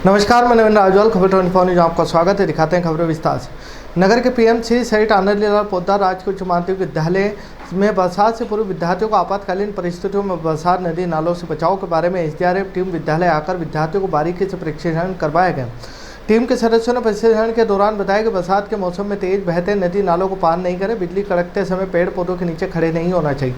नमस्कार, मैं नवीन राजवाल, खबर 24 न्यूज आपका स्वागत है। दिखाते हैं खबरें विस्तार से। नगर के पीएमसी सहित आनंदलाल पोद्दार राजकीय उच्च माध्यमिक विद्यालय में बरसात से पूर्व विद्यार्थियों को आपातकालीन परिस्थितियों में बरसात नदी नालों से बचाव के बारे में एसडीआरएफ टीम विद्यालय आकर विद्यार्थियों को बारीकी से प्रशिक्षण करवाया गया। टीम के सदस्यों ने प्रशिक्षण के दौरान बताया कि बरसात के मौसम में तेज बहते नदी नालों को पार नहीं करें, बिजली कड़कते समय पेड़ पौधों के नीचे खड़े नहीं होना चाहिए।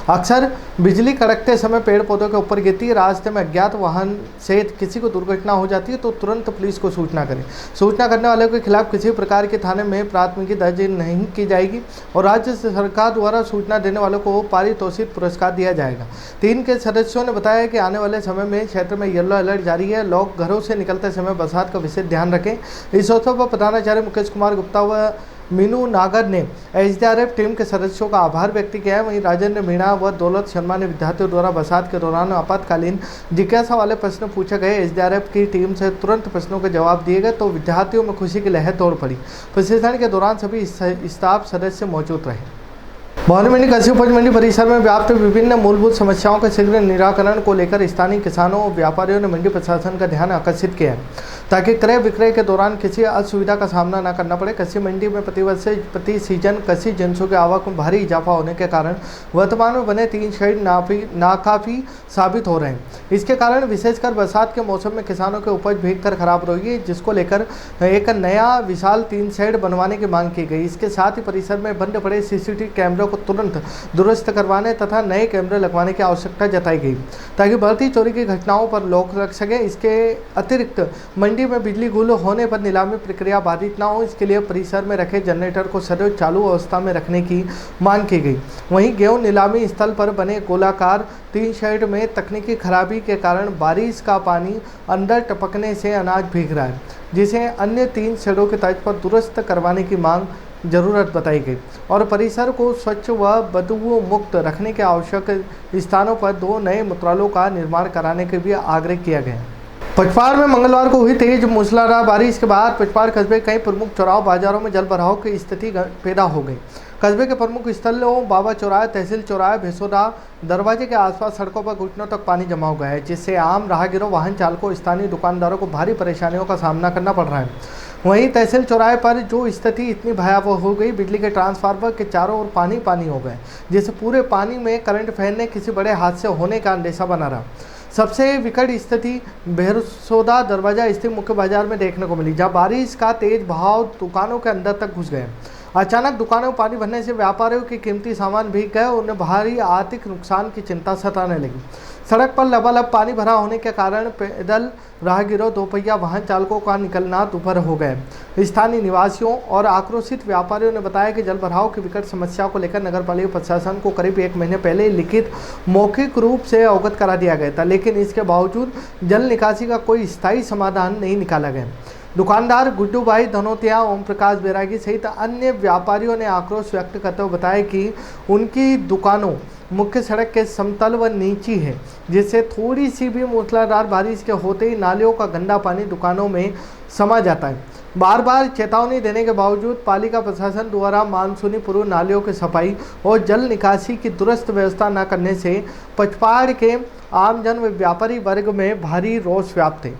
अक्सर बिजली कड़कते समय पेड़ पौधों के ऊपर गिरती है, रास्ते में अज्ञात वाहन से किसी को दुर्घटना हो जाती है तो तुरंत पुलिस को सूचना करें। सूचना करने वाले के खिलाफ किसी प्रकार के थाने में प्राथमिकी दर्ज नहीं की जाएगी और राज्य सरकार द्वारा सूचना देने वालों को पारितोषिक पुरस्कार दिया जाएगा। टीम के सदस्यों ने बताया कि आने वाले समय में क्षेत्र में येलो अलर्ट जारी है। लोग घरों से निकलते समय बरसात का विशेष ध्यान रखें। इस अवसर पर प्रधानाचार्य मुकेश कुमार गुप्ता व मीनू नागर ने एसडीआरएफ टीम के सदस्यों का आभार व्यक्त किया है। वहीं राजेंद्र मीणा व दौलत शर्मा ने विद्यार्थियों द्वारा बरसात के दौरान आपातकालीन जिज्ञासा वाले प्रश्न पूछे गए। एसडीआरएफ की टीम से तुरंत प्रश्नों के जवाब दिए गए तो विद्यार्थियों में खुशी की लहर दौड़ पड़ी। प्रशिक्षण के दौरान सभी स्टाफ सदस्य मौजूद रहे। भवानी मंडी कृषि उपज मंडी परिसर में व्याप्त विभिन्न मूलभूत समस्याओं के शीघ्र निराकरण को लेकर स्थानीय किसानों और व्यापारियों ने मंडी प्रशासन का ध्यान आकर्षित किया है ताकि क्रय विक्रय के दौरान किसी असुविधा का सामना न करना पड़े। कृषि मंडी में प्रतिवर्ष प्रति सीजन कृषि जिंसों की आवक में भारी इजाफा होने के कारण वर्तमान में बने 3 शेड नाकाफी साबित हो रहे हैं। इसके कारण विशेषकर बरसात के मौसम में किसानों के उपज भीगकर खराब हो रही है, जिसको लेकर एक नया विशाल 3 शेड बनवाने की मांग की गई। इसके साथ ही परिसर में बंद पड़े सीसीटीवी कैमरों को तुरंत दुरुस्त करवाने तथा नए कैमरे लगवाने की आवश्यकता जताई गई ताकि बढ़ती चोरी की घटनाओं पर रोक लग सके। इसके अतिरिक्त मंडी में बिजली गुल होने पर नीलामी प्रक्रिया बाधित न हो, इसके लिए परिसर में रखे जनरेटर को सदैव चालू अवस्था में रखने की मांग की गई। वहीं गेहूं नीलामी स्थल पर बने गोलाकार 3 शेड में तकनीकी खराबी के कारण बारिश का पानी अंदर टपकने से अनाज भीग रहा है, जिसे अन्य 3 शेडों के तर्ज पर दुरुस्त करवाने की मांग जरूरत बताई गई और परिसर को स्वच्छ व बदबू मुक्त रखने के आवश्यक स्थानों पर 2 नए मूत्रालयों का निर्माण कराने के भी आग्रह किया गया। पचपाड़ में मंगलवार को हुई तेज मूसलाधार बारिश के बाद पचपाड़ कस्बे कई प्रमुख चौराहों बाजारों में जल भराव की स्थिति पैदा हो गई। कस्बे के प्रमुख स्थलों बाबा चौराहे, तहसील चौराहे, भेसोदा दरवाजे के आसपास सड़कों पर घुटनों तक पानी जमा हो गया है, जिससे आम राहगीरों, वाहन चालकों, स्थानीय दुकानदारों को भारी परेशानियों का सामना करना पड़ रहा है। वहीं तहसील चौराहे पर जो स्थिति इतनी भयावह हो गई, बिजली के ट्रांसफार्मर के चारों ओर पानी पानी हो गए, जिससे पूरे पानी में करंट फैलने किसी बड़े हादसे होने का अंदेशा बना रहा। सबसे विकट स्थिति भेसोदा दरवाजा स्थित मुख्य बाजार में देखने को मिली, जहां बारिश का तेज बहाव दुकानों के अंदर तक घुस गए। अचानक दुकानों में पानी भरने से व्यापारियों के कीमती सामान भीग गए, उन्हें भारी आर्थिक नुकसान की चिंता सताने लगी। सड़क पर लबालब पानी भरा होने के कारण पैदल राहगीरों, 2 पहिया वाहन चालकों का निकलना दुभर हो गए। स्थानीय निवासियों और आक्रोशित व्यापारियों ने बताया कि जल भराव की विकट समस्या को लेकर नगरपालिका प्रशासन को करीब 1 महीने पहले लिखित मौखिक रूप से अवगत करा दिया गया था, लेकिन इसके बावजूद जल निकासी का कोई स्थायी समाधान नहीं निकाला गया। दुकानदार गुड्डू भाई धनोतिया, ओम प्रकाश बैरागी सहित अन्य व्यापारियों ने आक्रोश व्यक्त करते हुए बताया कि उनकी दुकानों मुख्य सड़क के समतल व नीची है, जिससे थोड़ी सी भी मूसलाधार बारिश के होते ही नालियों का गंदा पानी दुकानों में समा जाता है। बार बार चेतावनी देने के बावजूद पालिका प्रशासन द्वारा मानसूनी पूर्व नालियों की सफाई और जल निकासी की दुरुस्त व्यवस्था न करने से पचपाड़ के आमजन व व्यापारी वर्ग में भारी रोष व्याप्त है।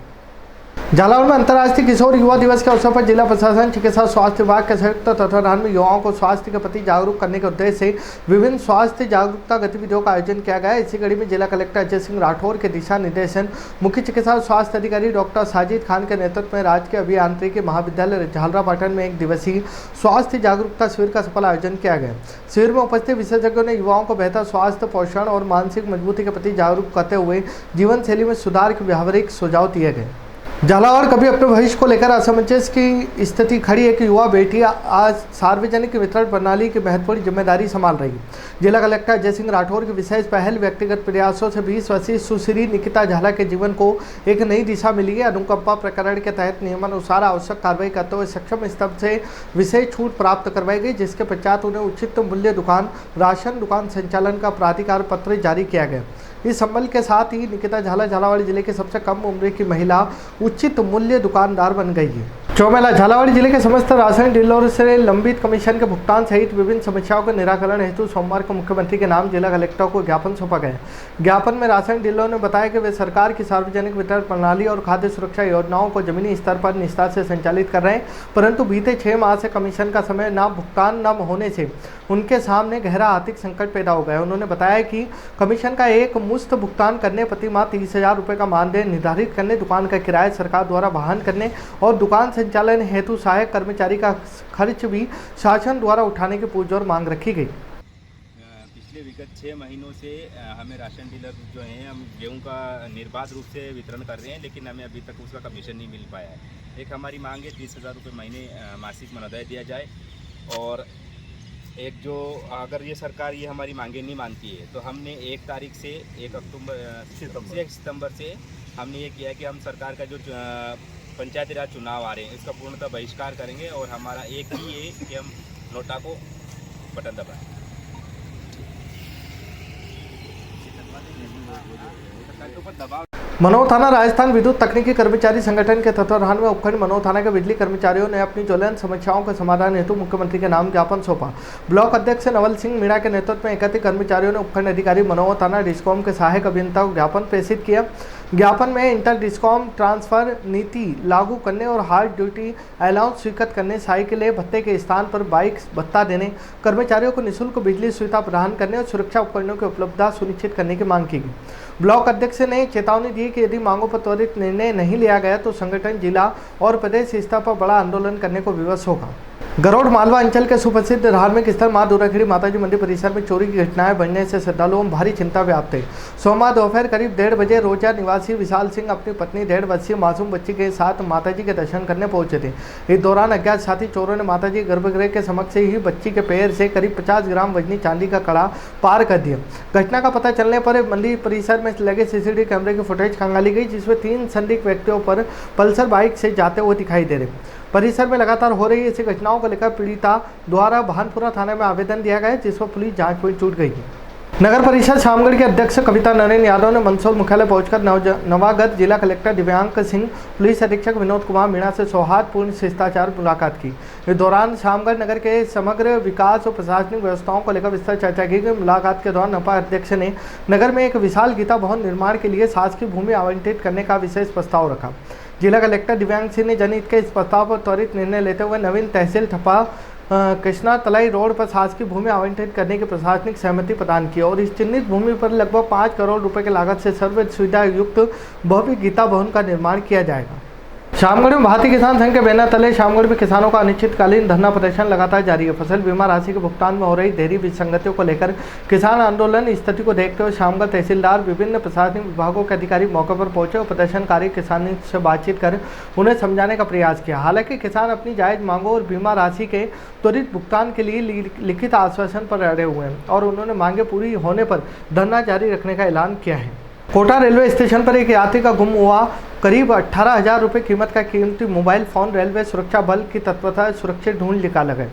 झालावाड़ में अंतर्राष्ट्रीय किशोर युवा दिवस के अवसर पर जिला प्रशासन, चिकित्सा स्वास्थ्य विभाग के संयुक्त तत्वाधान में युवाओं को स्वास्थ्य के प्रति जागरूक करने के उद्देश्य से विभिन्न स्वास्थ्य जागरूकता गतिविधियों का आयोजन किया गया। इसी कड़ी में जिला कलेक्टर अजय सिंह राठौर के दिशा निर्देशन मुख्य चिकित्सा स्वास्थ्य अधिकारी डॉक्टर साजिद खान के नेतृत्व में राजकीय अभियांत्रिकी महाविद्यालय झालरापाटन में 1 दिवसीय स्वास्थ्य जागरूकता शिविर का सफल आयोजन किया गया। शिविर में उपस्थित विशेषज्ञों ने युवाओं को बेहतर स्वास्थ्य, पोषण और मानसिक मजबूती के प्रति जागरूक करते हुए जीवन शैली में सुधार के व्यावहारिक सुझाव दिए गए। झालावाड़ कभी अपने भविष्य को लेकर असमंजस की स्थिति खड़ी है कि युवा बेटी आज सार्वजनिक वितरण प्रणाली की महत्वपूर्ण जिम्मेदारी संभाल रही है। जिला कलेक्टर अजय सिंह राठौर की विशेष पहल व्यक्तिगत प्रयासों से 20 वर्षीय सुश्री निकिता झाला के जीवन को एक नई दिशा मिली है। अनुकंपा प्रकरण के तहत नियमानुसार आवश्यक कार्रवाई करते हुए सक्षम स्तर से विशेष छूट प्राप्त करवाई गई, जिसके पश्चात उन्हें उचित मूल्य दुकान, राशन दुकान संचालन का प्राधिकार पत्र जारी किया गया। इस संबल के साथ ही निकिता झाला झालावाड़ जिले के सबसे कम उम्र की महिला उचित मूल्य दुकानदार बन गई है। चौमेला झालावाड़ जिले के समस्त राशन डीलरों से लंबित कमीशन के भुगतान सहित विभिन्न समस्याओं के निराकरण हेतु सोमवार को मुख्यमंत्री के नाम जिला कलेक्टर को ज्ञापन सौंपा गया। ज्ञापन में राशन डीलरों ने बताया कि वे सरकार की सार्वजनिक वितरण प्रणाली और खाद्य सुरक्षा योजनाओं को जमीनी स्तर पर निष्ठा से संचालित कर रहे हैं, परंतु बीते 6 माह से कमीशन का समय न भुगतान न होने से उनके सामने गहरा आर्थिक संकट पैदा हो गया। उन्होंने बताया कि कमीशन का एक मुश्त भुगतान करने, प्रति माह 30,000 रुपये का मानदेय निर्धारित करने, दुकान का किराया सरकार द्वारा वहन करने और दुकान संचालन हेतु सहायक कर्मचारी का खर्च भी शासन द्वारा उठाने की पुरजोर मांग रखी गई। पिछले विगत 6 महीनों से हमें राशन डीलर जो हैं, हम गेहूं का निर्बाध रूप से वितरण कर रहे हैं, लेकिन हमें अभी तक उसका कमीशन नहीं मिल पाया है। एक हमारी मांग है 30,000 रुपये महीने मासिक मनोदय दिया जाए, और एक जो अगर ये सरकार ये हमारी मांगे नहीं मानती है तो हमने 1 तारीख से 1 सितंबर से हमने ये किया कि हम सरकार का जो पंचायती राज चुनाव आ रहे हैं इसका पूर्णतः बहिष्कार करेंगे, और हमारा एक ही है कि हम नोटा को बटन दबाएं। मनोर थाना राजस्थान विद्युत तकनीकी कर्मचारी संगठन के तत्वाधान में उपखंड मनोर थाना के बिजली कर्मचारियों ने अपनी ज्वलंत समस्याओं के समाधान हेतु मुख्यमंत्री के नाम ज्ञापन सौंपा। ब्लॉक अध्यक्ष नवल सिंह मीणा के नेतृत्व में 31 कर्मचारियों ने उपखंड अधिकारी मनोर थाना डिस्कॉम के सहायक अभियंता को ज्ञापन प्रेषित किया। ज्ञापन में इंटर डिस्कॉम ट्रांसफर नीति लागू करने और हार्ड ड्यूटी अलाउंस स्वीकृत करने, साइकिलें भत्ते के स्थान पर बाइक भत्ता देने, कर्मचारियों को निःशुल्क बिजली सुविधा प्रदान करने और सुरक्षा उपकरणों की उपलब्धता सुनिश्चित करने की मांग की गई। ब्लॉक अध्यक्ष ने चेतावनी दी कि यदि मांगों पर त्वरित निर्णय नहीं लिया गया तो संगठन जिला और प्रदेश स्तर पर बड़ा आंदोलन करने को विवश होगा। गरोड़ मालवा अंचल के सुप्रसिद्ध धार्मिक स्थल मां दुर्गाखेड़ी माताजी मंदिर परिसर में चोरी की घटनाएं बढ़ने से श्रद्धालुओं में भारी चिंता व्याप्त है। सोमवार दोपहर करीब 1:30 बजे रोजा निवासी विशाल सिंह अपनी पत्नी 1.5 वर्षीय मासूम बच्ची के साथ माताजी के दर्शन करने पहुंचे थे। इस दौरान अज्ञात साथी चोरों ने माताजी गर्भगृह के समक्ष ही बच्ची के पैर से करीब 50 ग्राम वजनी चांदी का कड़ा पार कर दिया। घटना का पता चलने पर मंदिर परिसर में लगे सीसीटीवी कैमरे की फुटेज खंगाली गई, जिसमें 3 संदिग्ध व्यक्तियों पर पल्सर बाइक से जाते हुए दिखाई दे रहे। परिसर में लगातार हो रही ऐसी घटनाओं को लेकर पीड़िता द्वारा भानपुरा थाने में आवेदन दिया गया, जिस पर पुलिस जांच में जुट गई है। नगर परिषद शामगढ़ के अध्यक्ष कविता नरेन यादव ने मंदसौर मुख्यालय पहुंचकर नवागत जिला कलेक्टर दिव्यांग सिंह, पुलिस अधीक्षक विनोद कुमार मीणा से सौहार्दपूर्ण शिष्टाचार मुलाकात की। इस दौरान शामगढ़ नगर के समग्र विकास और प्रशासनिक व्यवस्थाओं को लेकर विस्तृत चर्चा की गई। मुलाकात के दौरान नपा अध्यक्ष ने नगर में एक विशाल गीता भवन निर्माण के लिए शासकीय भूमि आवंटित करने का विशेष प्रस्ताव रखा। जिला कलेक्टर दिव्यांग सिंह ने जनहित के इस प्रस्ताव पर त्वरित निर्णय लेते हुए नवीन तहसील ठप्पा कृष्णा तलाई रोड पर शासकीय भूमि आवंटित करने की प्रशासनिक सहमति प्रदान की, और इस चिन्हित भूमि पर लगभग 5 करोड़ रुपए की लागत से सर्व सुविधा युक्त भव्य गीता भवन का निर्माण किया जाएगा। शामगढ़ में भारतीय किसान संघ के बैनर तले शामगढ़ में किसानों का अनिश्चितकालीन धरना प्रदर्शन लगातार जारी है। फसल बीमा राशि के भुगतान में हो रही देरी विसंगतियों को लेकर किसान आंदोलन स्थिति को देखते हुए शामगढ़ तहसीलदार, विभिन्न प्रशासनिक विभागों के अधिकारी मौके पर पहुंचे और प्रदर्शनकारी किसानों से बातचीत कर उन्हें समझाने का प्रयास किया। हालांकि किसान अपनी जायज मांगों और बीमा राशि के त्वरित भुगतान के लिए लिखित आश्वासन पर अड़े हुए हैं, और उन्होंने मांगे पूरी होने पर धरना जारी रखने का ऐलान किया है। कोटा रेलवे स्टेशन पर एक यात्री का गुम हुआ करीब 18,000 रुपये कीमत का कीमती मोबाइल फोन रेलवे सुरक्षा बल की तत्परता सुरक्षित ढूंढ निकाला गया।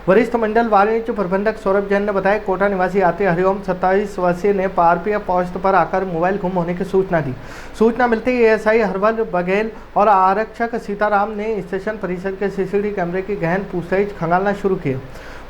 वरिष्ठ मंडल वाणिज्य प्रबंधक सौरभ जैन ने बताया, कोटा निवासी यात्री हरिओम 27 वर्षीय ने आरपीएफ पोस्ट पर आकर मोबाइल गुम होने की सूचना दी। सूचना मिलते ही एएसआई हरवल बघेल और आरक्षक सीताराम ने स्टेशन परिसर के सीसीटीवी कैमरे की गहन पूछताछ खंगालना शुरू किया।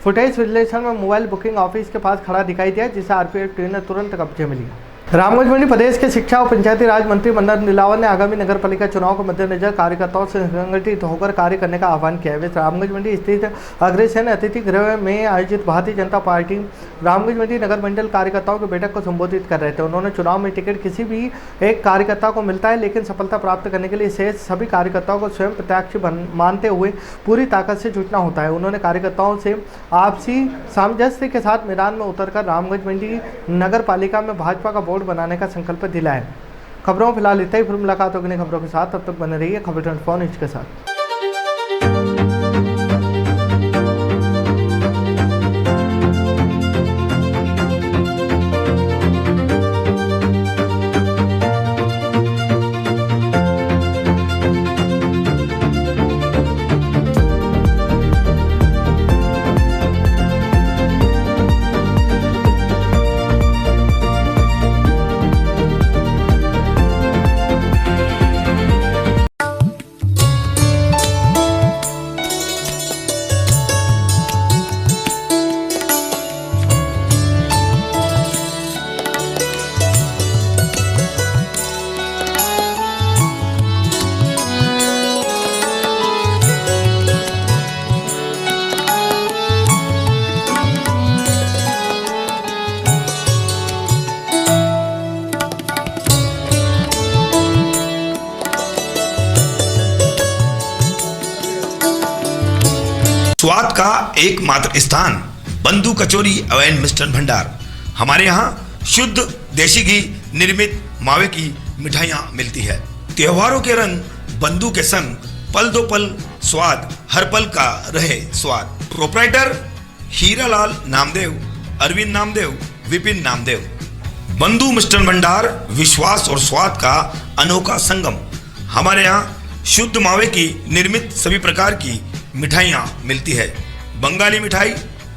फुटेज विश्लेषण में मोबाइल बुकिंग ऑफिस के पास खड़ा दिखाई दिया, जिसे आरपीएफ टीम ने तुरंत कब्जे में लिया। रामगंज मंडी प्रदेश के शिक्षा और पंचायती राज मंत्री मन्नत नीलावर ने आगामी नगर पालिका चुनाव के मद्देनजर कार्यकर्ताओं से संगठित होकर कार्य करने का आह्वान किया है। वे रामगंज मंडी स्थित अग्रसेन अतिथि गृह में आयोजित भारतीय जनता पार्टी रामगंज मंडी नगर मंडल कार्यकर्ताओं की बैठक को संबोधित कर रहे थे। उन्होंने चुनाव में टिकट किसी भी एक कार्यकर्ता को मिलता है, लेकिन सफलता प्राप्त करने के लिए शेष सभी कार्यकर्ताओं को स्वयं प्रत्याशी मानते हुए पूरी ताकत से जुटना होता है। उन्होंने कार्यकर्ताओं से आपसी सामंजस्य के साथ मैदान में उतरकर रामगंज मंडी नगर पालिका में भाजपा का बनाने का संकल्प दिलाया। खबरों फिलहाल इतना ही, फिर मुलाकात होगी नई खबरों के साथ। तब तक बने रहिए खबर 24 न्यूज़ के साथ। स्वाद का एकमात्र स्थान बंधु कचौरी एवं मिष्ठान भंडार। हमारे यहाँ शुद्ध देसी घी निर्मित मावे की मिठाइयाँ मिलती है। त्योहारों के रंग बंधु के संग पल दो पल स्वाद, हर पल का रहे स्वाद। प्रोप्राइटर हीरालाल नामदेव, अरविंद नामदेव, विपिन नामदेव। बंधु मिष्ठान भंडार विश्वास और स्वाद का अनोखा संगम। हमारे यहाँ शुद्ध मावे की निर्मित सभी प्रकार की मिठाइयाँ मिलती है। बंगाली मिठाई,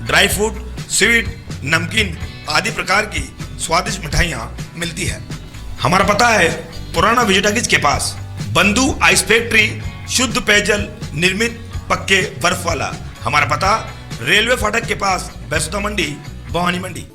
ड्राई फ्रूट, स्वीट, नमकीन आदि प्रकार की स्वादिष्ट मिठाइयाँ मिलती है। हमारा पता है पुराना विजयटागिज के पास। बंधु आइस फैक्ट्री, शुद्ध पेयजल निर्मित पक्के बर्फ वाला। हमारा पता रेलवे फाटक के पास, बैसुदा मंडी, भवानी मंडी।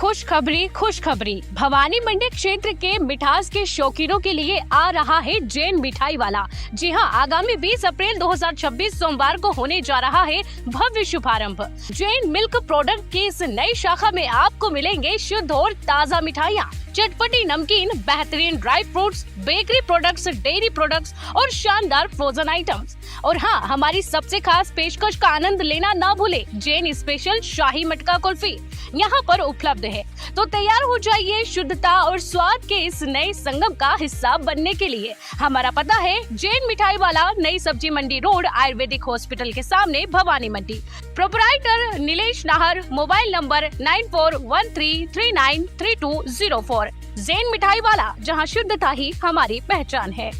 खुशखबरी खुशखबरी। भवानी मंडी क्षेत्र के मिठास के शौकीनों के लिए आ रहा है जैन मिठाई वाला। जी हां, आगामी 20 अप्रैल 2026 सोमवार को होने जा रहा है भव्य शुभारंभ। जैन मिल्क प्रोडक्ट की इस नई शाखा में आपको मिलेंगे शुद्ध और ताज़ा मिठाइयाँ, चटपटी नमकीन, बेहतरीन dry fruits, bakery products, dairy products और शानदार फ्रोजन आइटम्स। और हाँ, हमारी सबसे खास पेशकश का आनंद लेना ना भूले। जैन स्पेशल शाही मटका कुल्फी यहाँ पर उपलब्ध है। तो तैयार हो जाइए शुद्धता और स्वाद के इस नए संगम का हिस्सा बनने के लिए। हमारा पता है जैन मिठाई वाला, नई सब्जी मंडी रोड, आयुर्वेदिक हॉस्पिटल के सामने, Bhawani Mandi. Proprietor Nilesh Nahar, mobile number 9413393204। Jain Mithai Wala, जहां शुद्धता ही हमारी पहचान है।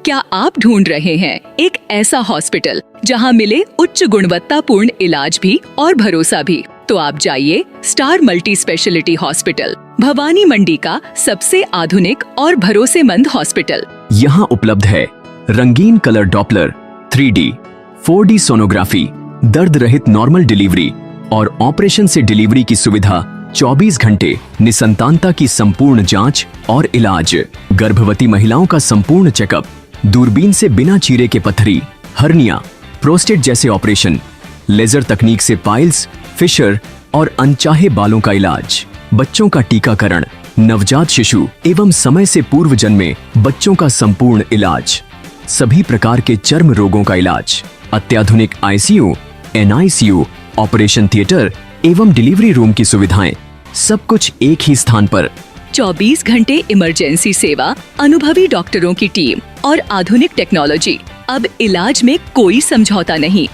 क्या आप ढूंढ रहे हैं एक ऐसा हॉस्पिटल जहां मिले उच्च गुणवत्तापूर्ण इलाज भी और भरोसा भी? तो आप जाइए star multi speciality hospital, Bhawani Mandi का सबसे आधुनिक और भरोसेमंद हॉस्पिटल। यहाँ उपलब्ध है रंगीन colour Doppler, 3D, 4D sonography, दर्द रहित नॉर्मल डिलीवरी और ऑपरेशन से डिलीवरी की सुविधा, 24 घंटे निसंतानता की संपूर्ण जांच और इलाज, गर्भवती महिलाओं का संपूर्ण चेकअप, दूरबीन से बिना चीरे के पथरी, हर्निया, प्रोस्टेट जैसे ऑपरेशन, लेजर तकनीक से पाइल्स, फिशर और अनचाहे बालों का इलाज, बच्चों का टीकाकरण, नवजात शिशु एवं समय से पूर्व जन्मे बच्चों का संपूर्ण इलाज, सभी प्रकार के चर्म रोगों का इलाज, अत्याधुनिक ICU, NICU, ऑपरेशन थिएटर एवं डिलीवरी रूम की सुविधाएं, सब कुछ एक ही स्थान पर। 24 घंटे इमरजेंसी सेवा, अनुभवी डॉक्टरों की टीम और आधुनिक टेक्नोलॉजी। अब इलाज में कोई समझौता नहीं।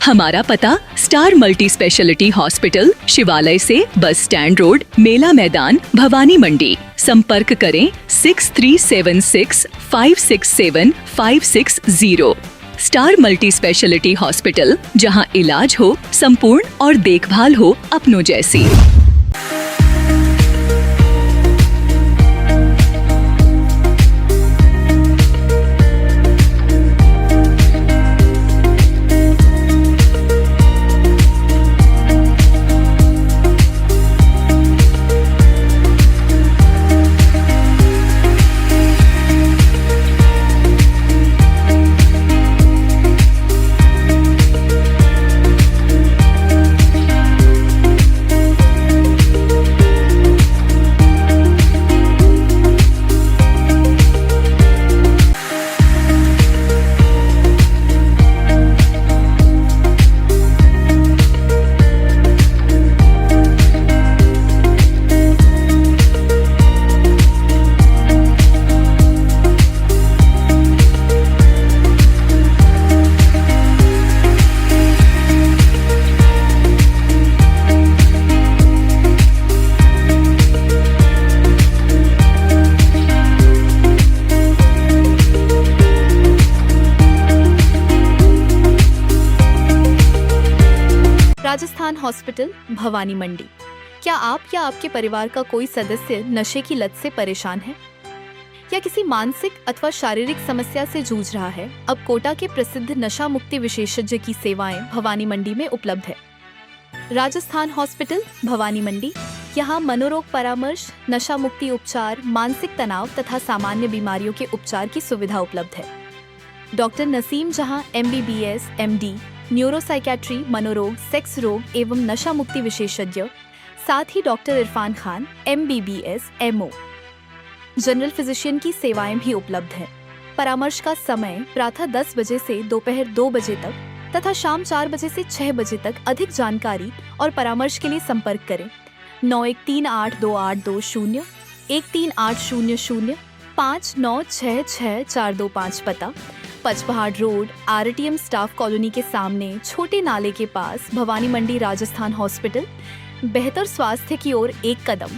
हमारा पता स्टार मल्टी स्पेशलिटी हॉस्पिटल, शिवालय से बस स्टैंड रोड, मेला मैदान, भवानी मंडी। संपर्क करें 6376567560। स्टार मल्टी स्पेशलिटी हॉस्पिटल, जहां इलाज हो संपूर्ण और देखभाल हो अपनों जैसी। राजस्थान हॉस्पिटल, भवानी मंडी। क्या आप या आपके परिवार का कोई सदस्य नशे की लत से परेशान है या किसी मानसिक अथवा शारीरिक समस्या से जूझ रहा है? अब कोटा के प्रसिद्ध नशा मुक्ति विशेषज्ञ की सेवाएं भवानी मंडी में उपलब्ध है। राजस्थान हॉस्पिटल, भवानी मंडी। यहाँ मनोरोग परामर्श, नशा मुक्ति उपचार, मानसिक तनाव तथा सामान्य बीमारियों के उपचार की सुविधा उपलब्ध है। डॉक्टर नसीम जहां MBBS, MD, न्यूरोसाइकेट्री, मनोरोग, सेक्स रोग एवं नशा मुक्ति विशेषज्ञ, साथ ही doctor Irfan Khan, MBBS, MO, general physician की सेवाएं भी उपलब्ध हैं। परामर्श का समय प्रातः 10 बजे से दोपहर 2 बजे तक तथा शाम 4 बजे से 6 बजे तक। अधिक जानकारी और परामर्श के लिए संपर्क करें 91382820, 138000, 59666425। पता Pachpahar road, RTM staff colony के सामने, छोटे नाले के पास, भवानी मंडी, राजस्थान हॉस्पिटल। बेहतर स्वास्थ्य की ओर एक कदम।